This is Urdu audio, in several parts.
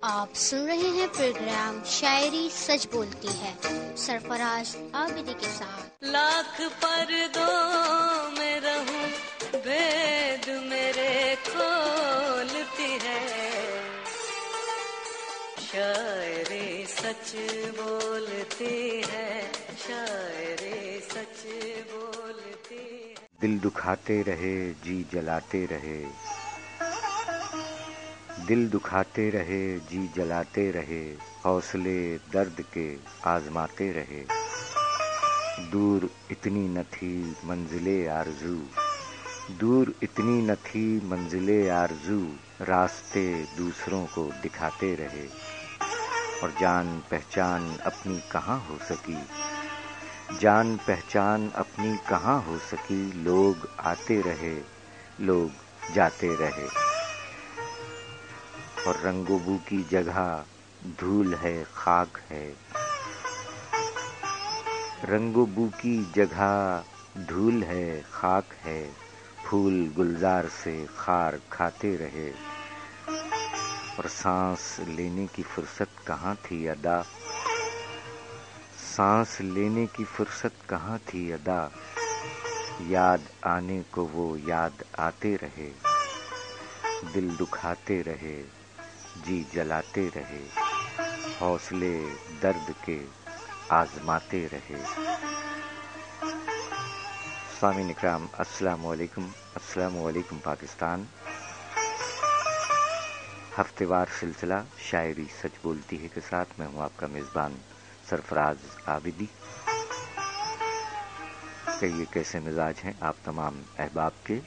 آپ سن رہے ہیں پروگرام شاعری سچ بولتی ہے سرفراز عابدی کے ساتھ۔ لاکھ پردوں میں رہوں بید میرے کھولتی ہے، شاعری سچ بولتی ہے، شاعری سچ بولتی ہے۔ دل دکھاتے رہے جی جلاتے رہے، دل دکھاتے رہے جی جلاتے رہے، حوصلے درد کے آزماتے رہے، دور اتنی نہ تھی منزل آرزو، دور اتنی نہ تھی منزل آرزو، راستے دوسروں کو دکھاتے رہے، اور جان پہچان اپنی کہاں ہو سکی، جان پہچان اپنی کہاں ہو سکی، لوگ آتے رہے لوگ جاتے رہے، اور رنگ و بو کی جگہ دھول ہے خاک ہے، رنگ و بو کی جگہ دھول ہے خاک ہے، پھول گلزار سے خار کھاتے رہے، اور سانس لینے کی فرصت کہاں تھی ادا، سانس لینے کی فرصت کہاں تھی ادا، یاد آنے کو وہ یاد آتے رہے، دل دکھاتے رہے جی جلاتے رہے، حوصلے درد کے آزماتے رہے۔ سامعین اکرام السلام علیکم، السلام علیکم پاکستان۔ ہفتے وار سلسلہ شاعری سچ بولتی ہے کے ساتھ میں ہوں آپ کا میزبان سرفراز عابدی۔ کہیے کیسے مزاج ہیں آپ تمام احباب کے؟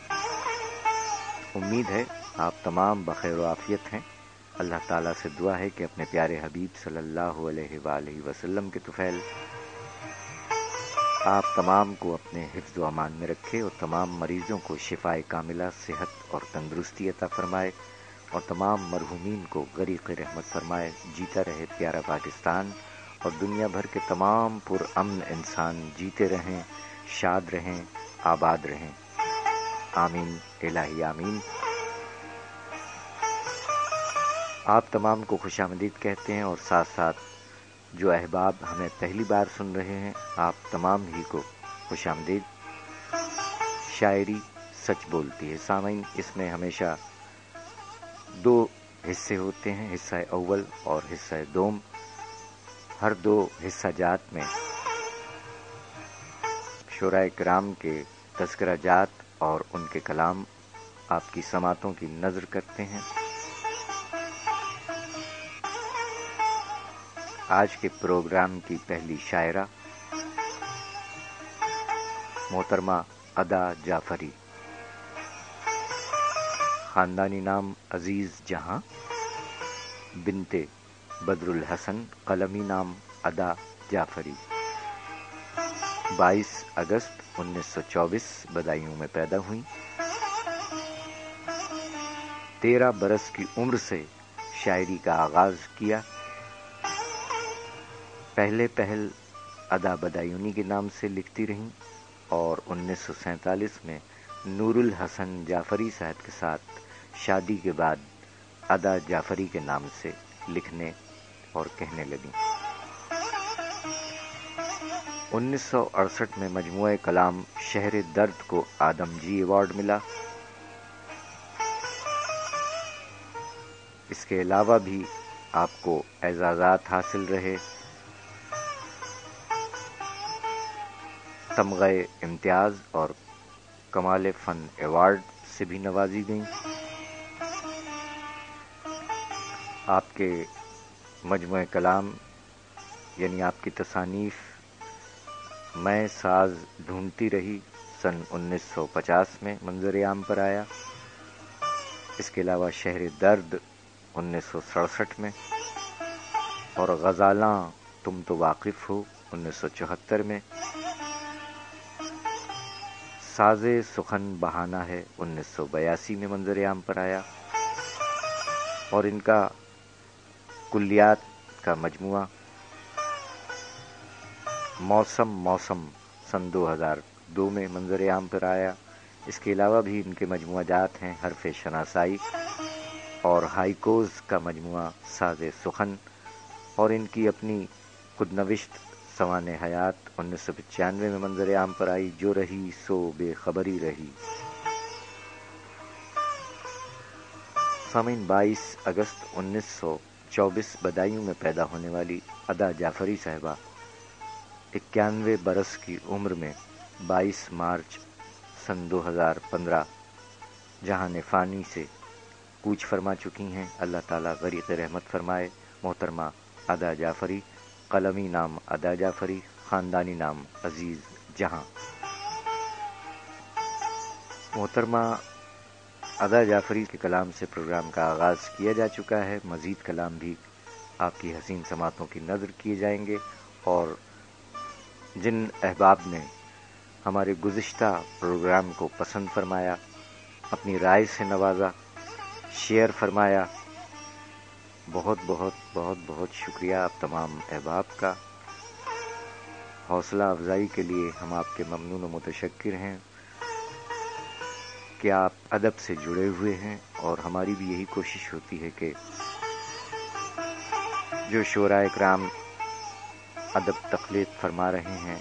امید ہے آپ تمام بخیر و عافیت ہیں۔ اللہ تعالیٰ سے دعا ہے کہ اپنے پیارے حبیب صلی اللہ علیہ وآلہ وسلم کے طفیل آپ تمام کو اپنے حفظ و امان میں رکھے، اور تمام مریضوں کو شفائے کاملہ، صحت اور تندرستی عطا فرمائے، اور تمام مرحومین کو غریق رحمت فرمائے۔ جیتا رہے پیارا پاکستان، اور دنیا بھر کے تمام پرامن انسان جیتے رہیں، شاد رہیں، آباد رہیں، آمین الہی آمین۔ آپ تمام کو خوش آمدید کہتے ہیں، اور ساتھ ساتھ جو احباب ہمیں پہلی بار سن رہے ہیں آپ تمام ہی کو خوش آمدید۔ شاعری سچ بولتی ہے سامعین، اس میں ہمیشہ دو حصے ہوتے ہیں، حصہ اول اور حصہ دوم۔ ہر دو حصہ جات میں شعراء کرام کے تذکرہ جات اور ان کے کلام آپ کی سماعتوں کی نظر کرتے ہیں۔ آج کے پروگرام کی پہلی شاعرہ محترمہ ادا جعفری، خاندانی نام عزیز جہاں، بنت بدر الحسن، قلمی نام ادا جعفری، 22 اگست 1924 بدایوں میں پیدا ہوئیں۔ 13 برس کی عمر سے شاعری کا آغاز کیا۔ پہل ادا بدایونی کے نام سے لکھتی رہیں، اور 1947 میں نور الحسن جعفری صاحب کے ساتھ شادی کے بعد ادا جعفری کے نام سے لکھنے اور کہنے لگیں۔ 1968 میں مجموعہ کلام شہر درد کو آدم جی ایوارڈ ملا۔ اس کے علاوہ بھی آپ کو اعزازات حاصل رہے، تمغہ امتیاز اور کمال فن ایوارڈ سے بھی نوازی گئیں۔ آپ کے مجموعہ کلام یعنی آپ کی تصانیف میں ساز ڈھونڈتی رہی سن 1950 میں منظر عام پر آیا۔ اس کے علاوہ شہر درد 1967 میں، اور غزالاں تم تو واقف ہو 1974 میں، ساز سخن بہانہ ہے 1982 میں منظر عام پر آیا، اور ان کا کلیات کا مجموعہ موسم سن 2002 میں منظر عام پر آیا۔ اس کے علاوہ بھی ان کے مجموعہ جات ہیں حرف شناسائی اور ہائیکوز کا مجموعہ ساز سخن اور ان کی اپنی خود نوشت سوانح حیات 1995 میں منظر عام پر آئی، جو رہی سو بے خبری رہی۔ سامعین، 22 اگست 1924 بدایوں میں پیدا ہونے والی ادا جعفری صاحبہ 91 برس کی عمر میں 22 مارچ سن 2015 جہان فانی سے کوچ فرما چکی ہیں۔ اللہ تعالیٰ غریق رحمت فرمائے۔ محترمہ ادا جعفری، قلمی نام ادا جعفری، خاندانی نام عزیز جہاں۔ محترمہ ادا جعفری کے کلام سے پروگرام کا آغاز کیا جا چکا ہے۔ مزید کلام بھی آپ کی حسین سماعتوں کی نظر کیے جائیں گے، اور جن احباب نے ہمارے گزشتہ پروگرام کو پسند فرمایا، اپنی رائے سے نوازا، شیئر فرمایا، بہت بہت بہت بہت شکریہ آپ تمام احباب کا۔ حوصلہ افزائی کے لیے ہم آپ کے ممنون و متشکر ہیں کہ آپ ادب سے جڑے ہوئے ہیں، اور ہماری بھی یہی کوشش ہوتی ہے کہ جو شعراء اکرام ادب تخلیق فرما رہے ہیں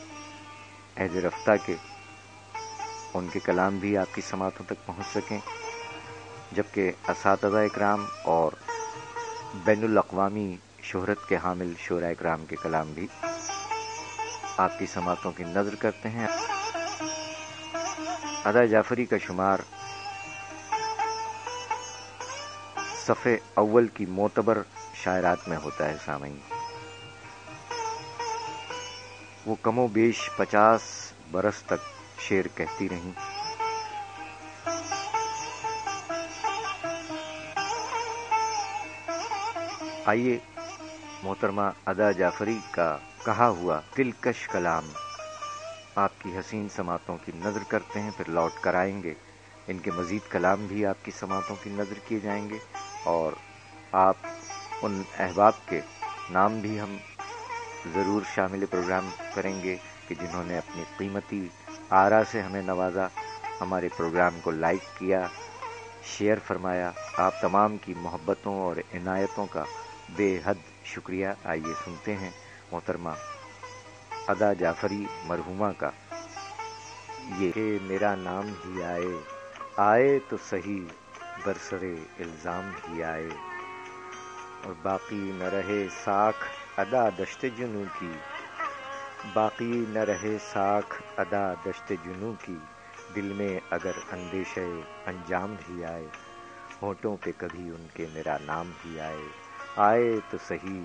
عہد رفتہ کے، ان کے کلام بھی آپ کی سماعتوں تک پہنچ سکیں، جبکہ اساتذہ اکرام اور بین الاقوامی شہرت کے حامل شعراء اکرام کے کلام بھی آپ کی سماعتوں کی نظر کرتے ہیں۔ ادا جعفری کا شمار صفحے اول کی معتبر شاعرات میں ہوتا ہے۔ سامعین، وہ کم و بیش 50 برس تک شعر کہتی رہیں۔ آئیے محترمہ ادا جعفری کا کہا ہوا دلکش کلام آپ کی حسین سماعتوں کی نظر کرتے ہیں، پھر لوٹ کر آئیں گے۔ ان کے مزید کلام بھی آپ کی سماعتوں کی نظر کیے جائیں گے، اور آپ ان احباب کے نام بھی ہم ضرور شامل پروگرام کریں گے کہ جنہوں نے اپنی قیمتی آرا سے ہمیں نوازا، ہمارے پروگرام کو لائک کیا، شیئر فرمایا۔ آپ تمام کی محبتوں اور عنایتوں کا بے حد شکریہ۔ آئیے سنتے ہیں محترمہ ادا جعفری مرحومہ کا یہ کہ میرا نام ہی آئے، آئے تو صحیح برسرے الزام ہی آئے، اور باقی نہ رہے ساکھ ادا دشت جنوں کی، باقی نہ رہے ساکھ ادا دشت جنوں کی، دل میں اگر اندیشہ انجام بھی آئے، ہونٹوں پہ کبھی ان کے میرا نام بھی آئے، آئے تو صحیح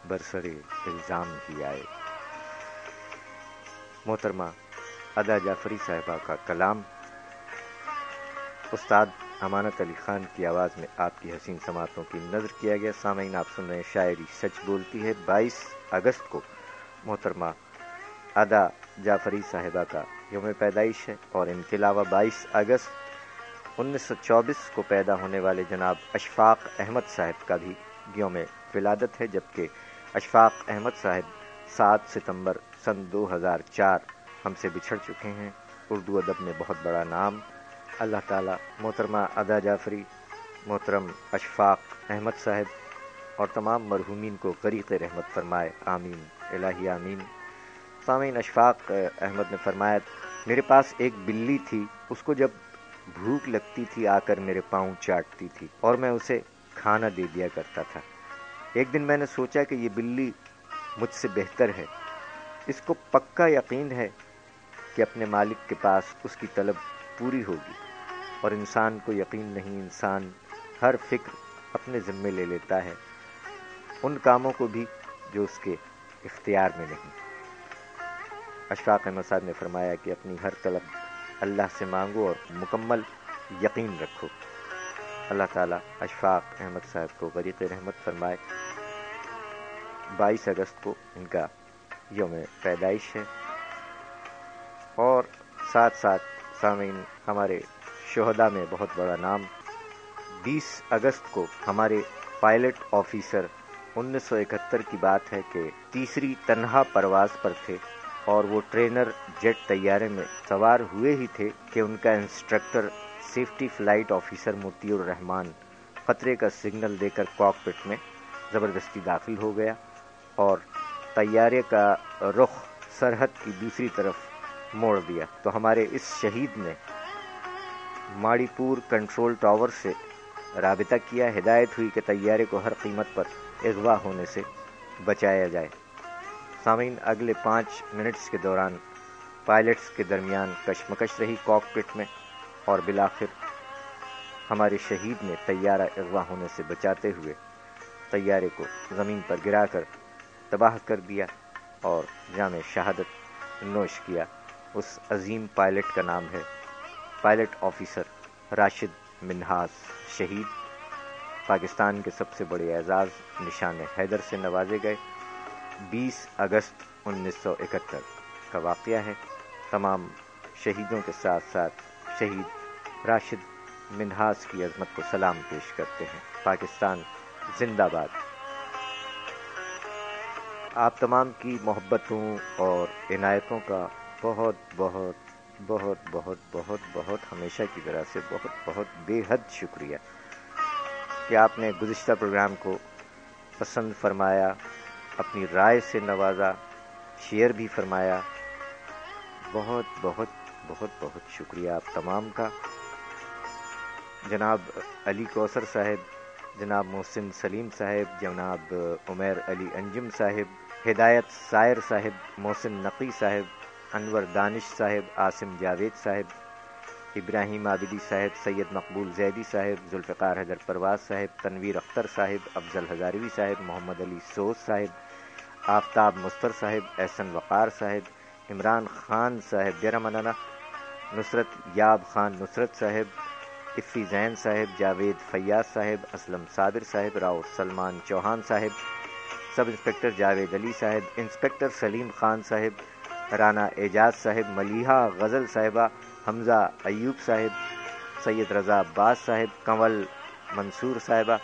برسرے الزام بھی آئے۔ محترمہ ادا جعفری صاحبہ کا کلام استاد امانت علی خان کی آواز میں آپ کی حسین سماعتوں کی نظر کیا گیا۔ سامعین، آپ سن رہے ہیں شاعری سچ بولتی ہے۔ 22 اگست کو محترمہ ادا جعفری صاحبہ کا یوم پیدائش ہے، اور ان کے علاوہ 22 اگست 1924 کو پیدا ہونے والے جناب اشفاق احمد صاحب کا بھی یوم ولادت ہے، جبکہ اشفاق احمد صاحب 7 ستمبر سن 2004 ہم سے بچھڑ چکے ہیں۔ اردو ادب میں بہت بڑا نام۔ اللہ تعالیٰ محترمہ ادا جعفری، محترم اشفاق احمد صاحب اور تمام مرحومین کو غریق رحمت فرمائے، آمین الہی آمین۔ سامعین، اشفاق احمد نے فرمایا، میرے پاس ایک بلی تھی، اس کو جب بھوک لگتی تھی آ کر میرے پاؤں چاٹتی تھی اور میں اسے کھانا دے دیا کرتا تھا۔ ایک دن میں نے سوچا کہ یہ بلی مجھ سے بہتر ہے، اس کو پکا یقین ہے کہ اپنے مالک کے پاس اس کی طلب پوری ہوگی، اور انسان کو یقین نہیں، انسان ہر فکر اپنے ذمے لے لیتا ہے، ان کاموں کو بھی جو اس کے اختیار میں نہیں۔ اشفاق احمد صاحب نے فرمایا کہ اپنی ہر طلب اللہ سے مانگو اور مکمل یقین رکھو۔ اللہ تعالیٰ اشفاق احمد صاحب کو غریق رحمت فرمائے۔ 22 اگست کو ان کا یوم پیدائش ہے، اور ساتھ ساتھ سامعین، ہمارے شہداء میں بہت بڑا نام 20 اگست کو ہمارے پائلٹ آفیسر 1971 کی بات ہے کہ تیسری تنہا پرواز پر تھے، اور وہ ٹرینر جیٹ طیارے میں سوار ہوئے ہی تھے کہ ان کا انسٹرکٹر سیفٹی فلائٹ آفیسر مطیع الرحمان خطرے کا سگنل دے کر کاکپٹ میں زبردستی داخل ہو گیا اور طیارے کا رخ سرحد کی دوسری طرف موڑ دیا تو ہمارے اس شہید نے ماڑی پور کنٹرول ٹاور سے رابطہ کیا. ہدایت ہوئی کہ طیارے کو ہر قیمت پر اغوا ہونے سے بچایا جائے. سامعین، اگلے 5 منٹس کے دوران پائلٹس کے درمیان کشمکش رہی کاکپٹ میں اور بالآخر ہمارے شہید نے طیارہ اغوا ہونے سے بچاتے ہوئے طیارے کو زمین پر گرا کر تباہ کر دیا اور جام شہادت نوش کیا. اس عظیم پائلٹ کا نام ہے پائلٹ آفیسر راشد منہاس. شہید پاکستان کے سب سے بڑے اعزاز نشان حیدر سے نوازے گئے. 20 اگست 1971 کا واقعہ ہے. تمام شہیدوں کے ساتھ ساتھ شہید راشد منہاس کی عظمت کو سلام پیش کرتے ہیں. پاکستان زندہ باد. آپ تمام کی محبتوں اور عنایتوں کا بہت بہت بہت بہت بہت بہت ہمیشہ کی طرح سے بہت بہت بے حد شکریہ کہ آپ نے گزشتہ پروگرام کو پسند فرمایا، اپنی رائے سے نوازا، شیئر بھی فرمایا. بہت بہت بہت بہت شکریہ آپ تمام کا. جناب علی کوثر صاحب، جناب محسن سلیم صاحب، جناب عمیر علی انجم صاحب، ہدایت سائر صاحب، محسن نقی صاحب، انور دانش صاحب، عاصم جاوید صاحب، ابراہیم عابدی صاحب، سید مقبول زیدی صاحب، ذوالفقار حیدر پرواز صاحب، تنویر اختر صاحب، افضل ہزاروی صاحب، محمد علی سوز صاحب، آفتاب مستر صاحب، احسن وقار صاحب، عمران خان صاحب ڈیرہ منانا، نصرت یاب خان نصرت صاحب، افی زین صاحب، جاوید فیاض صاحب، اسلم صابر صاحب، راؤ سلمان چوہان صاحب، سب انسپکٹر جاوید علی صاحب، انسپکٹر سلیم خان صاحب، رانا اعجاز صاحب، ملیحہ غزل صاحبہ، حمزہ ایوب صاحب، سید رضا عباس صاحب، کنول منصور صاحبہ،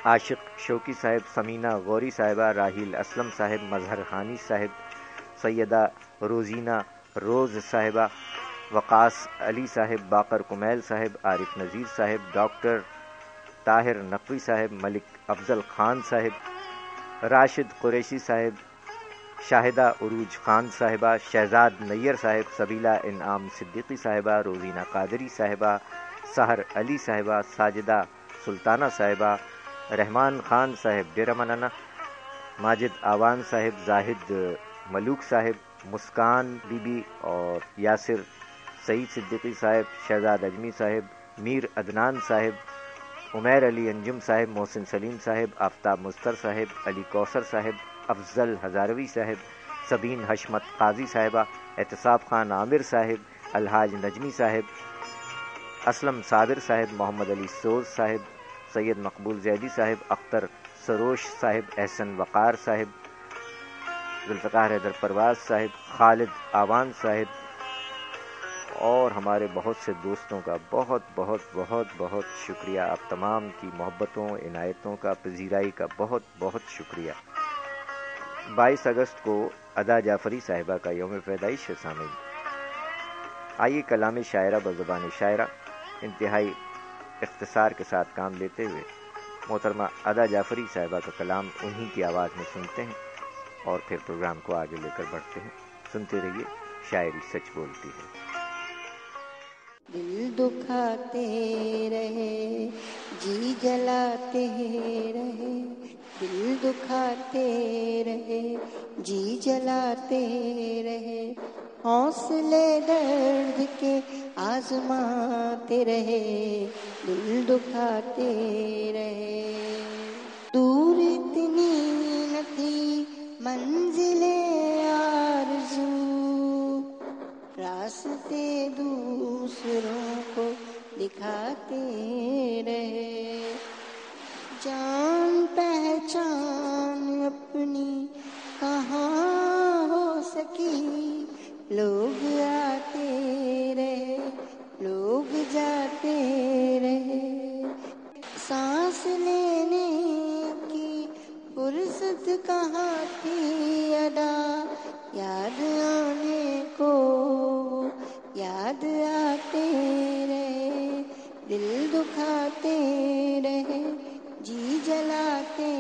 عاشق شوقی صاحب، سمینہ غوری صاحبہ، راحیل اسلم صاحب، مظہر ہانی صاحب، سیدہ روزینہ روز صاحبہ، وقاص علی صاحب، باقر کمیل صاحب، عارف نذیر صاحب، ڈاکٹر طاہر نقوی صاحب، ملک افضل خان صاحب، راشد قریشی صاحب، شاہدہ عروج خان صاحبہ، شہزاد نیر صاحب، سبیلہ انعام صدیقی صاحبہ، روزینہ قادری صاحبہ، سحر علی صاحبہ، ساجدہ سلطانہ صاحبہ، رحمان خان صاحب ڈیرہ منانا، ماجد آوان صاحب، زاہد ملوک صاحب، مسکان بی بی اور یاسر سعید صدیقی صاحب، شہزاد اجمی صاحب، میر عدنان صاحب، عمیر علی انجم صاحب، محسن سلیم صاحب، آفتاب مستر صاحب، علی کوثر صاحب، افضل ہزاروی صاحب، سبین حشمت قاضی صاحبہ، احتساب خان عامر صاحب، الحاج نجمی صاحب، اسلم صابر صاحب، محمد علی سوز صاحب، سید مقبول زیدی صاحب، اختر سروش صاحب، احسن وقار صاحب، ذوالفقار حیدر پرواز صاحب، خالد آوان صاحب اور ہمارے بہت سے دوستوں کا بہت بہت بہت بہت شکریہ. آپ تمام کی محبتوں، عنایتوں کا، پذیرائی کا بہت بہت شکریہ. 22 اگست کو ادا جعفری صاحبہ کا یوم پیدائش ہے. سامعین، آئیے کلام شاعرہ بزبان شاعرہ انتہائی اختصار کے ساتھ کام لیتے ہوئے محترمہ ادا جعفری صاحبہ کا کلام انہی کی آواز میں سنتے ہیں اور پھر پروگرام کو آگے لے کر بڑھتے ہیں. سنتے رہیے، شاعری سچ بولتی ہے. دل دکھاتے رہے، جی جلاتے رہے، دل دکھاتے رہے، جی جلاتے رہے، حوصلے درد کے آزماتے رہے، دل دکھاتے رہے. دور اتنی نہ تھی منزل آرزو، راستے دوسروں کو دکھاتے رہے. جان پہچان اپنی کہاں ہو سکی، لوگ آتے رہے، لوگ جاتے رہے. سانس لینے کی فرصت کہاں تھی ادا، یاد آنے کو یاد آتے رہے، دل دکھاتے رہے، جی جلاتے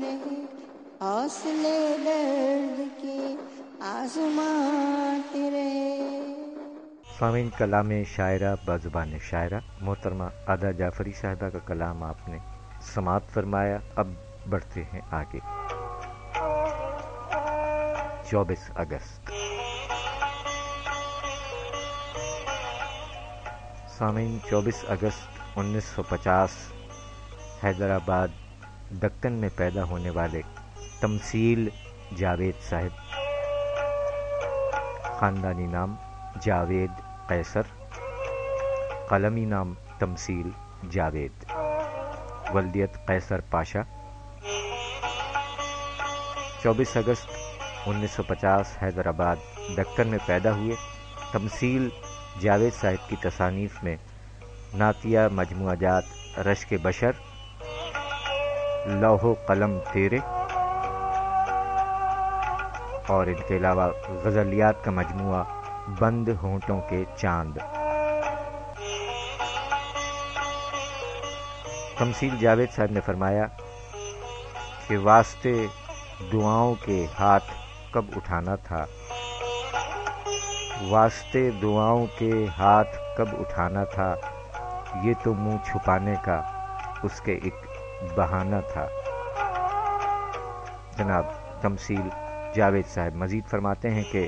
رہے، حوصلے درد کے آزماتے رہے۔ سامعین، کلام شاعرہ بزبان شاعرہ محترمہ عدا جعفری صاحبہ کا کلام آپ نے سماعت فرمایا۔ اب بڑھتے ہیں آگے۔ 24 اگست سامعین، 24 اگست 1950 حیدرآباد دکن میں پیدا ہونے والے تمثیل جاوید صاحب، خاندانی نام جاوید قیصر، قلمی نام تمثیل جاوید، ولدیت قیصر پاشا۔ 24 اگست 1950 حیدرآباد دکن میں پیدا ہوئے۔ تمثیل جاوید صاحب کی تصانیف میں نعتیہ مجموعہ جات رشک بشر، لوح و قلم تیرے، اور ان کے علاوہ غزلیات کا مجموعہ بند ہونٹوں کے چاند۔ تمثیل جاوید صاحب نے فرمایا کہ واسطے دعاؤں کے ہاتھ کب اٹھانا تھا، واسطے دعاؤں کے ہاتھ کب اٹھانا تھا، یہ تو منہ چھپانے کا اس کے ایک بہانہ تھا۔ جناب تمثیل جاوید صاحب مزید فرماتے ہیں کہ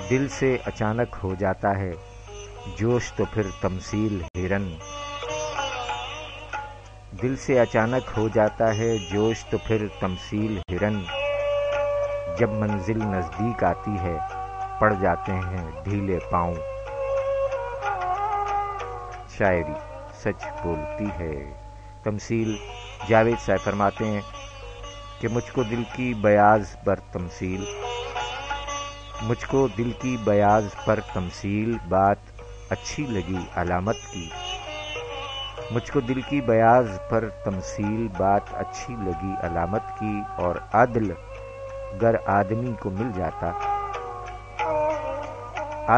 دل سے اچانک ہو جاتا ہے جوش تو پھر تمثیل ہرن، دل سے اچانک ہو جاتا ہے جوش تو پھر تمثیل ہرن، جب منزل نزدیک آتی ہے پڑ جاتے ہیں ڈھیلے پاؤں، شاعری سچ بولتی ہے۔ تمثیل جاوید صاحب فرماتے ہیں کہ مجھ کو دل کی بیاض پر تمثیل، مجھ کو دل کی بیاض پر تمثیل بات اچھی لگی علامت کی، مجھ کو دل کی بیاض پر تمثیل بات اچھی لگی علامت کی، اور عدل گر آدمی کو مل جاتا،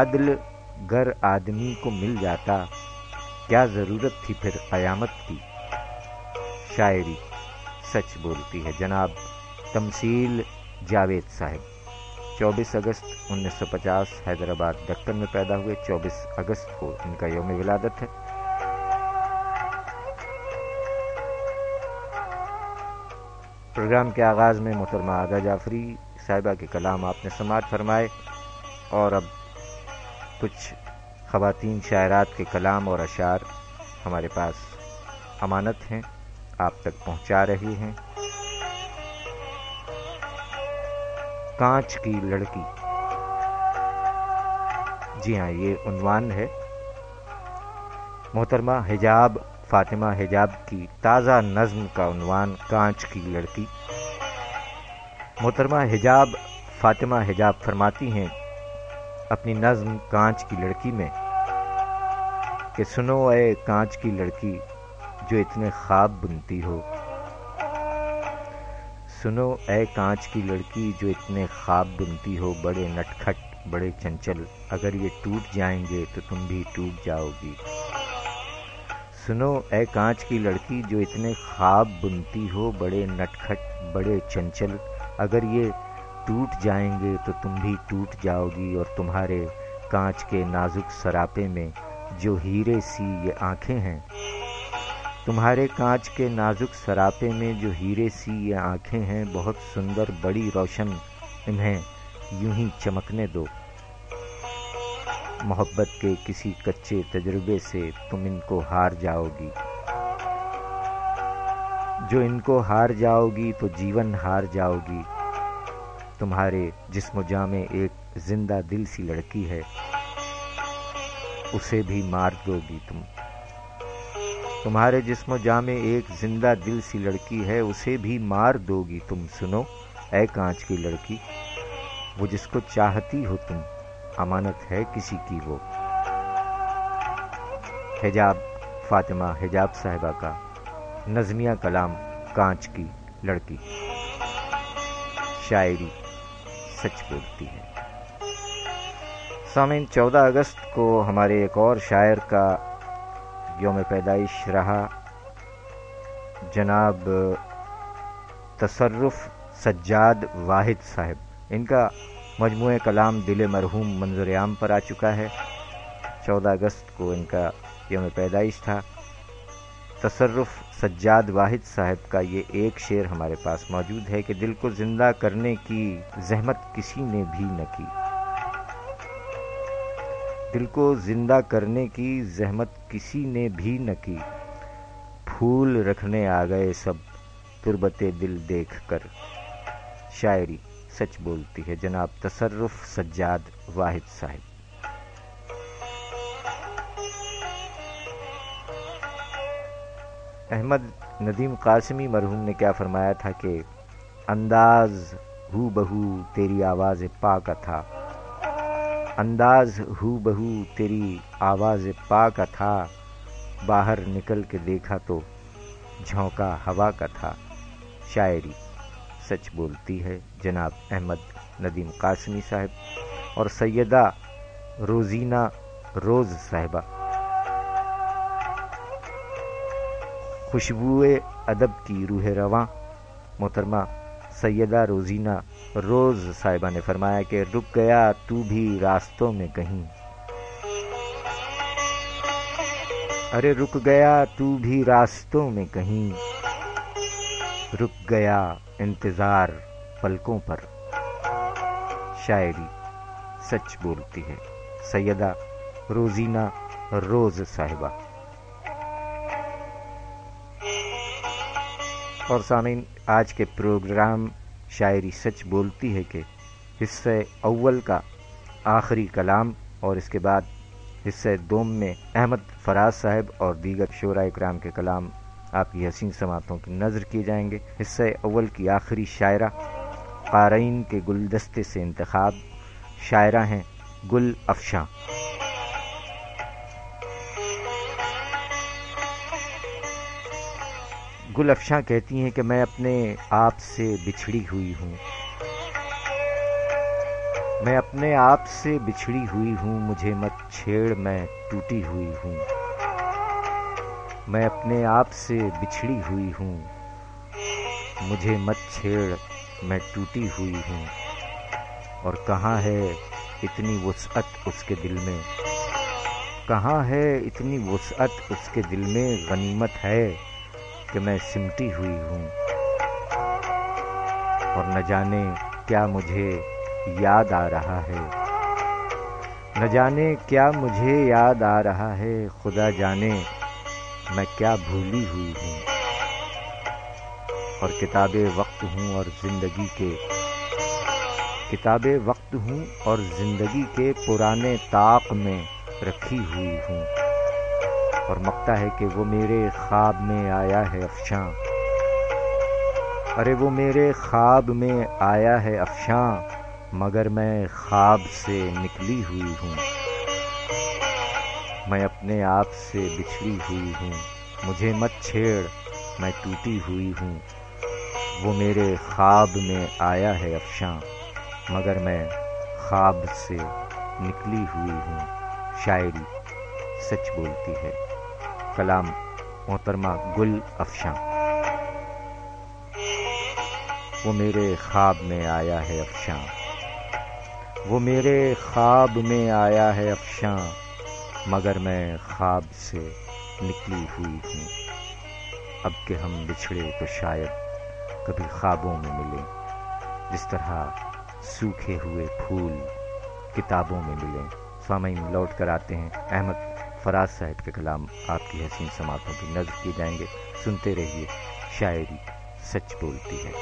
عدل گر آدمی کو مل جاتا، کیا ضرورت تھی پھر قیامت کی، شاعری سچ بولتی ہے۔ جناب تمثیل جاوید صاحب 24 اگست 1950 حیدرآباد دکن میں پیدا ہوئے۔ 24 اگست کو ان کا یوم ولادت ہے۔ پروگرام کے آغاز میں محترمہ عدا جعفری صاحبہ کے کلام آپ نے سماعت فرمائے، اور اب کچھ خواتین شاعرات کے کلام اور اشعار ہمارے پاس امانت ہیں، آپ تک پہنچا رہی ہیں۔ کانچ کی لڑکی، جی ہاں یہ عنوان ہے۔ محترمہ حجاب فاطمہ حجاب کی تازہ نظم کا عنوان کانچ کی لڑکی۔ محترمہ حجاب فاطمہ حجاب فرماتی ہیں اپنی نظم کانچ کی لڑکی میں کہ سنو اے کانچ کی لڑکی جو اتنے خواب بنتی ہو، سنو اے کانچ کی لڑکی جو اتنے خواب بنتی ہو، بڑے نٹکھٹ بڑے چنچل، اگر یہ ٹوٹ جائیں گے تو تم بھی ٹوٹ جاؤ گی۔ سنو اے کانچ کی لڑکی جو اتنے خواب بنتی ہو، بڑے نٹکھٹ بڑے چنچل، اگر یہ ٹوٹ جائیں گے تو تم بھی ٹوٹ جاؤ گی، اور تمہارے کانچ کے نازک سراپے میں جو ہیرے سی یہ آنکھیں ہیں، تمہارے کانچ کے نازک سراپے میں جو ہیرے سی یہ آنکھیں ہیں، بہت سندر بڑی روشن، انہیں یوں ہی چمکنے دو۔ محبت کے کسی کچے تجربے سے تم ان کو ہار جاؤ گی، جو ان کو ہار جاؤ گی تو جیون ہار جاؤ گی۔ تمہارے جسم و جاں میں ایک زندہ دل سی لڑکی ہے، اسے بھی مار دو گی تم۔ تمہارے جسم و جاں میں ایک زندہ دل سی لڑکی ہے، اسے بھی مار دو گی تم۔ سنو اے کانچ کی لڑکی، وہ جس کو چاہتی ہو تم، امانت ہے کسی کی وہ۔ حجاب فاطمہ حجاب صاحبہ کا نظمیہ کلام کانچ کی لڑکی، شاعری سچ بولتی ہے۔ سامعین، 14 اگست کو ہمارے ایک اور شاعر کا یوم پیدائش رہا، جناب تصرف سجاد واحد صاحب۔ ان کا مجموعہ کلام دل مرحوم منظر عام پر آ چکا ہے۔ 14 اگست کو ان کا یوم پیدائش تھا۔ تصرف سجاد واحد صاحب کا یہ ایک شعر ہمارے پاس موجود ہے کہ دل کو زندہ کرنے کی زحمت کسی نے بھی نہ کی، دل کو زندہ کرنے کی زحمت کسی نے بھی نہ کی، پھول رکھنے آ گئے سب تربت دل دیکھ کر، شاعری سچ بولتی ہے، جناب تصرف سجاد واحد صاحب۔ احمد ندیم قاسمی مرحوم نے کیا فرمایا تھا کہ انداز ہو بہو تیری آواز پا کا تھا، انداز ہو بہو تیری آواز پا کا تھا، باہر نکل کے دیکھا تو جھونکا ہوا کا تھا، شاعری سچ بولتی ہے، جناب احمد ندیم قاسمی صاحب۔ اور سیدہ روزینہ روز صاحبہ، خوشبوئے ادب کی روح رواں محترمہ سیدہ روزینہ روز صاحبہ نے فرمایا کہ رک گیا تو بھی راستوں میں کہیں، ارے رک گیا تو بھی راستوں میں کہیں، رک گیا انتظار پلکوں پر، شاعری سچ بولتی ہے، سیدہ روزینہ روز صاحبہ۔ اور سامعین، آج کے پروگرام شاعری سچ بولتی ہے کہ حصہ اول کا آخری کلام اور اس کے بعد حصہ دوم میں احمد فراز صاحب اور دیگر شعراء اکرام کے کلام آپ کی حسین سماعتوں کی نظر کیے جائیں گے۔ حصہ اول کی آخری شاعرہ قارئین کے گلدستے سے انتخاب، شاعرہ ہیں گل افشاں۔ گل افشاں کہتی ہیں کہ میں اپنے آپ سے بچھڑی ہوئی ہوں، میں اپنے آپ سے بچھڑی ہوئی ہوں، مجھے مت چھیڑ میں ٹوٹی ہوئی ہوں، میں اپنے آپ سے بچھڑی ہوئی ہوں، مجھے مت چھیڑ میں ٹوٹی ہوئی ہوں، اور کہاں ہے اتنی وسعت اس کے دل میں، کہاں ہے اتنی وسعت اس کے دل میں، غنیمت ہے کہ میں سمٹی ہوئی ہوں، اور نہ جانے کیا مجھے یاد آ رہا ہے، نہ جانے کیا مجھے یاد آ رہا ہے، خدا جانے میں کیا بھولی ہوئی ہوں، اور کتاب وقت ہوں اور زندگی کے، کتاب وقت ہوں اور زندگی کے پرانے طاق میں رکھی ہوئی ہوں، اور مقتا ہے کہ وہ میرے خواب میں آیا ہے افشاں، ارے وہ میرے خواب میں آیا ہے افشاں، مگر میں خواب سے نکلی ہوئی ہوں، میں اپنے آپ سے بچھڑی ہوئی ہوں، مجھے مت چھیڑ میں ٹوٹی ہوئی ہوں، وہ میرے خواب میں آیا ہے افشاں، مگر میں خواب سے نکلی ہوئی ہوں، شاعری سچ بولتی ہے، کلام محترمہ گل افشاں۔ وہ میرے خواب میں آیا ہے افشاں، وہ میرے خواب میں آیا ہے افشاں، مگر میں خواب سے نکلی ہوئی ہوں، اب کہ ہم بچھڑے تو شاید کبھی خوابوں میں ملیں، جس طرح سوکھے ہوئے پھول کتابوں میں ملیں۔ سامعین، لوٹ کر آتے ہیں، احمد فراز صاحب کے کلام آپ کی حسین سماعتوں کی نظر کیے جائیں گے، سنتے رہیے، شاعری سچ بولتی ہے۔